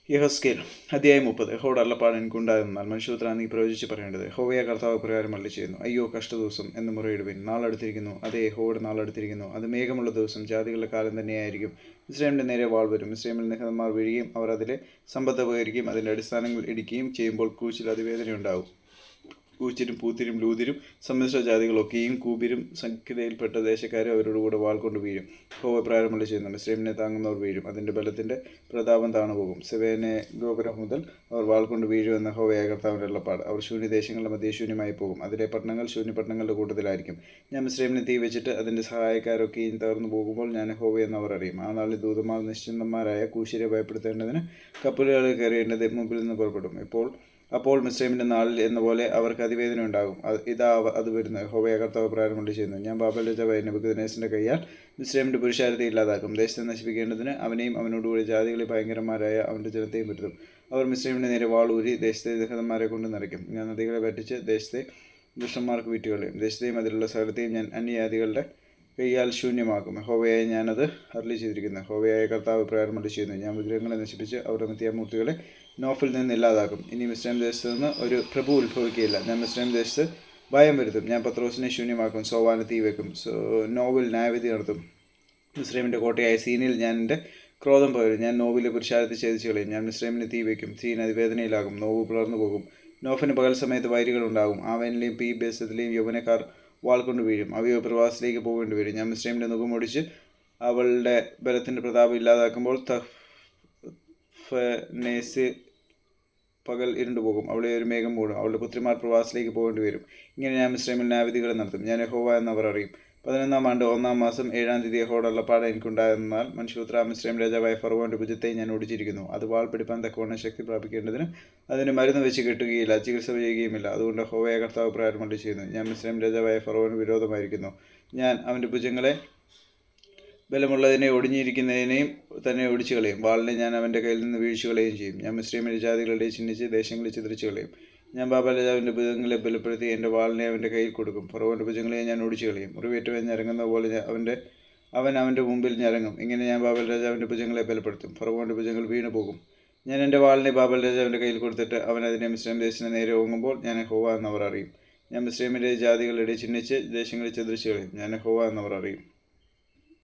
യഹസ്കേൽ അധ്യായം 30. യഹോവയുടെ അരുളപ്പാട് എനിക്കുണ്ടായതെന്നാൽ മനുഷ്യപുത്രാ നീ പ്രവചിച്ച് പറയേണ്ടത്, യഹോവയായ കർത്താവ് പ്രകാരം അരുളിച്ചെയ്യുന്നു. അയ്യോ കഷ്ടദിവസം എന്ന് മുറയിടുവിൻ. നാളടുത്തിരിക്കുന്നു, അതേ യഹോവയുടെ നാളടുത്തിരിക്കുന്നു. അത് മേഘമുള്ള ദിവസം, ജാതികളുടെ കാലം തന്നെയായിരിക്കും. മിസ്രയീമിന്റെ നേരെ വാൾ വരും. മിസ്രയീമിൽ നിഹതന്മാർ വീഴുകയും അവർ അതിലെ സമ്പത്ത് അപഹരിക്കുകയും അതിൻ്റെ അടിസ്ഥാനങ്ങൾ ഇടിക്കുകയും ചെയ്യുമ്പോൾ കൂച്ചിൽ അതിവേദനയുണ്ടാവും. കൂച്ചിരും പൂത്തിരും ലൂതിരും സമ്മിശ്ര ജാതികളൊക്കെയും കൂബിരും സംഖ്യതയിൽപ്പെട്ട ദേശക്കാരും അവരോടുകൂടെ വാൾ കൊണ്ട് വീഴും. യഹോവ പ്രാരംഭം ചെയ്യുന്നു. മിസ്രയീമിനെ താങ്ങുന്നവർ വീഴും, അതിൻ്റെ ബലത്തിൻ്റെ പ്രതാപം താണുപോകും. സെവേനെ ഗോപുരം മുതൽ അവർ വാൾ കൊണ്ട് വീഴുമെന്ന് യഹോവയായ കർത്താവിൻ്റെ അരുളപ്പാട്. അവർ ശൂന്യദേശങ്ങളുടെ മധ്യേ ശൂന്യമായി പോകും. അതിലെ പട്ടണങ്ങൾ ശൂന്യപട്ടണങ്ങളുടെ കൂട്ടത്തിലായിരിക്കും. ഞാൻ മിസ്രയീമിനെ തീ വെച്ചിട്ട് അതിൻ്റെ സഹായക്കാരൊക്കെയും തകർന്നു പോകുമ്പോൾ ഞാൻ യഹോവയെന്ന് അവർ അറിയും. ആ നാളിൽ ദൂതന്മാർ നിശ്ചിന്തന്മാരായ കൂശ്യരെ ഭയപ്പെടുത്തേണ്ടതിന് കപ്പലുകളിൽ കയറേണ്ടത് മുമ്പിൽ നിന്ന് പുറപ്പെടും. അപ്പോൾ മിസ്രയീമിൻ്റെ നാളിൽ എന്ന പോലെ അവർക്ക് അതിവേദന ഉണ്ടാകും. അത് വരുന്നു. യഹോവയായ കർത്താവ് പ്രാരംഭം ചെയ്യുന്നു. ഞാൻ ബാബേൽ രാജാവായ നെബൂഖദ്നേസറിന്റെ കയ്യാൽ മിസ്രയീമിന്റെ പുരുഷാരത്തെ ഇല്ലാതാക്കും. ദേശത്തെ നശിപ്പിക്കേണ്ടതിന് അവനെയും അവനോടുകൂടി ജാതികളെ ഭയങ്കരന്മാരായ അവൻ്റെ ജനത്തെയും വരുത്തും. അവർ മിസ്രയീമിന്റെ നേരെ വാളൂരി ദേശത്തെ ദഹനന്മാരെ കൊണ്ട് നിറയ്ക്കും. ഞാൻ നദികളെ പറ്റിച്ച് ദേശത്തെ ദുഷ്ടന്മാർക്ക് വിറ്റുകളയും. ദേശത്തെയും അതിലുള്ള സകലത്തെയും ഞാൻ അന്യജാതികളുടെ കയ്യാൽ ശൂന്യമാക്കും. യഹോവയായ ഞാനത് അരുളി ചെയ്തിരിക്കുന്നു. യഹോവയായ കർത്താവ് പ്രാരംഭം ചെയ്യുന്നു. ഞാൻ വിഗ്രഹങ്ങളെ നശിപ്പിച്ച് അവരുടെ മിഥ്യാമൂർത്തികളെ നോഫിൽ നിന്ന് ഇല്ലാതാക്കും. ഇനി മിസ്രയീം ദേശത്ത് നിന്ന് ഒരു പ്രഭു ഉത്ഭവിക്കുകയില്ല. ഞാൻ മിസ്രയീം ദേശത്ത് ഭയം വരുത്തും. ഞാൻ പത്രോസിനെ ശൂന്യമാക്കും. സോവാന് തീ വെക്കും. നോവിൽ ന്യായവിധി നടത്തും. മിസ്രയീമിൻ്റെ കോട്ടയായ സീനിൽ ഞാൻ എൻ്റെ ക്രോധം പകരും. ഞാൻ നോവിലെ പുരുഷാരത്തെ ഛേദിച്ചു കളയും. ഞാൻ മിസ്രയീമിന് തീ വയ്ക്കും. സീൻ അതിവേദനയിലാകും. നോവ് പിളർന്നു പോകും. നോഫിന് പകൽ സമയത്ത് വൈരികളുണ്ടാകും. ആവേനിലെയും പി ബേസത്തിലെയും യൗവനക്കാർ വാൾ കൊണ്ട് വീഴും. അവയോ പ്രവാസത്തിലേക്ക് പോകേണ്ടി വരും. ഞാൻ മിസ്രയീമിൻ്റെ മുഖമൊടിച്ച് അവളുടെ ബലത്തിൻ്റെ പ്രതാപം ഇല്ലാതാക്കുമ്പോൾ തഹ്ഫനേസ് പകൽ ഇരുണ്ടുപോകും. അവളെ ഒരു മേഘം മൂടും. അവളുടെ പുത്രിമാർ പ്രവാസത്തിലേക്ക് പോകേണ്ടി വരും. ഇങ്ങനെ ഞാൻ മിസ്രയീമിൽ ന്യായവിധികളെ നടത്തും. ഞാൻ യഹോവ എന്നവർ അറിയും. 11-ാം ആണ്ട് 1-ാം മാസം 7-ാം തീയതി യഹോവയുടെ അരുളപ്പാട് എനിക്കുണ്ടായതെന്നാൽ മനുഷ്യപുത്രാ മിസ്രയീം രാജാവായ ഫറവോന്റെ ഭുജത്തെ ഞാൻ ഒടിച്ചിരിക്കുന്നു. അത് വാൾ പിടിപ്പാൻ തക്കവണ്ണം ശക്തി പ്രാപിക്കേണ്ടതിന് അതിന് മരുന്ന് വെച്ച് കെട്ടുകയില്ല, ചികിത്സ ചെയ്യുകയുമില്ല. അതുകൊണ്ട് യഹോവയായ കർത്താവ് പ്രാരംഭം ചെയ്യുന്നു. ഞാൻ മിസ്രയീം രാജാവായ ഫറവോന് വിരോധമായിരിക്കുന്നു. ഞാൻ അവൻ്റെ ഭുജങ്ങളെ ബലമുള്ളതിനെ ഒടിഞ്ഞിരിക്കുന്നതിനെയും തന്നെ ഒടിച്ചു കളയും. വാളിനെ ഞാൻ അവൻ്റെ കയ്യിൽ നിന്ന് വീഴ്ച കളയുകയും ചെയ്യും. ഞാൻ മിസ്രയീമിലെ ജാതികളുടെ ചിഹ്നിച്ച് ദേശങ്ങളിൽ ചിതറിച്ചു കളയും. ഞാൻ ബാബേൽ രാജാവിൻ്റെ ഭുജങ്ങളെ ബലപ്പെടുത്തി എൻ്റെ വാളിനെ അവൻ്റെ കയ്യിൽ കൊടുക്കും. ഫറവോൻ്റെ ഭുജങ്ങളെ ഞാൻ ഒടിച്ചു കളയും. മുറിവേറ്റവൻ ഞരങ്ങുന്ന പോലെ അവൻ്റെ മുമ്പിൽ ഞരങ്ങും. ഇങ്ങനെ ഞാൻ ബാബേൽ രാജാവിൻ്റെ ഭുജങ്ങളെ ബലപ്പെടുത്തും. ഫറവോൻ്റെ ഭുജങ്ങൾ വീണു പോകും. ഞാൻ എൻ്റെ വാളിനെ ബാബേൽ രാജാവിൻ്റെ കയ്യിൽ കൊടുത്തിട്ട് അവൻ അതിനെ മിസ്രയീം ദേശത്തിന് നേരെ ഓങ്ങുമ്പോൾ ഞാൻ യഹോവ എന്നവർ അറിയും. ഞാൻ മിസ്രയീമിലെ ജാതികളുടെ ചിഹ്നിച്ച് ദേശങ്ങളിൽ ചിതറിച്ചു കളയും. ഞാൻ യഹോവ എന്നവർ അറിയും.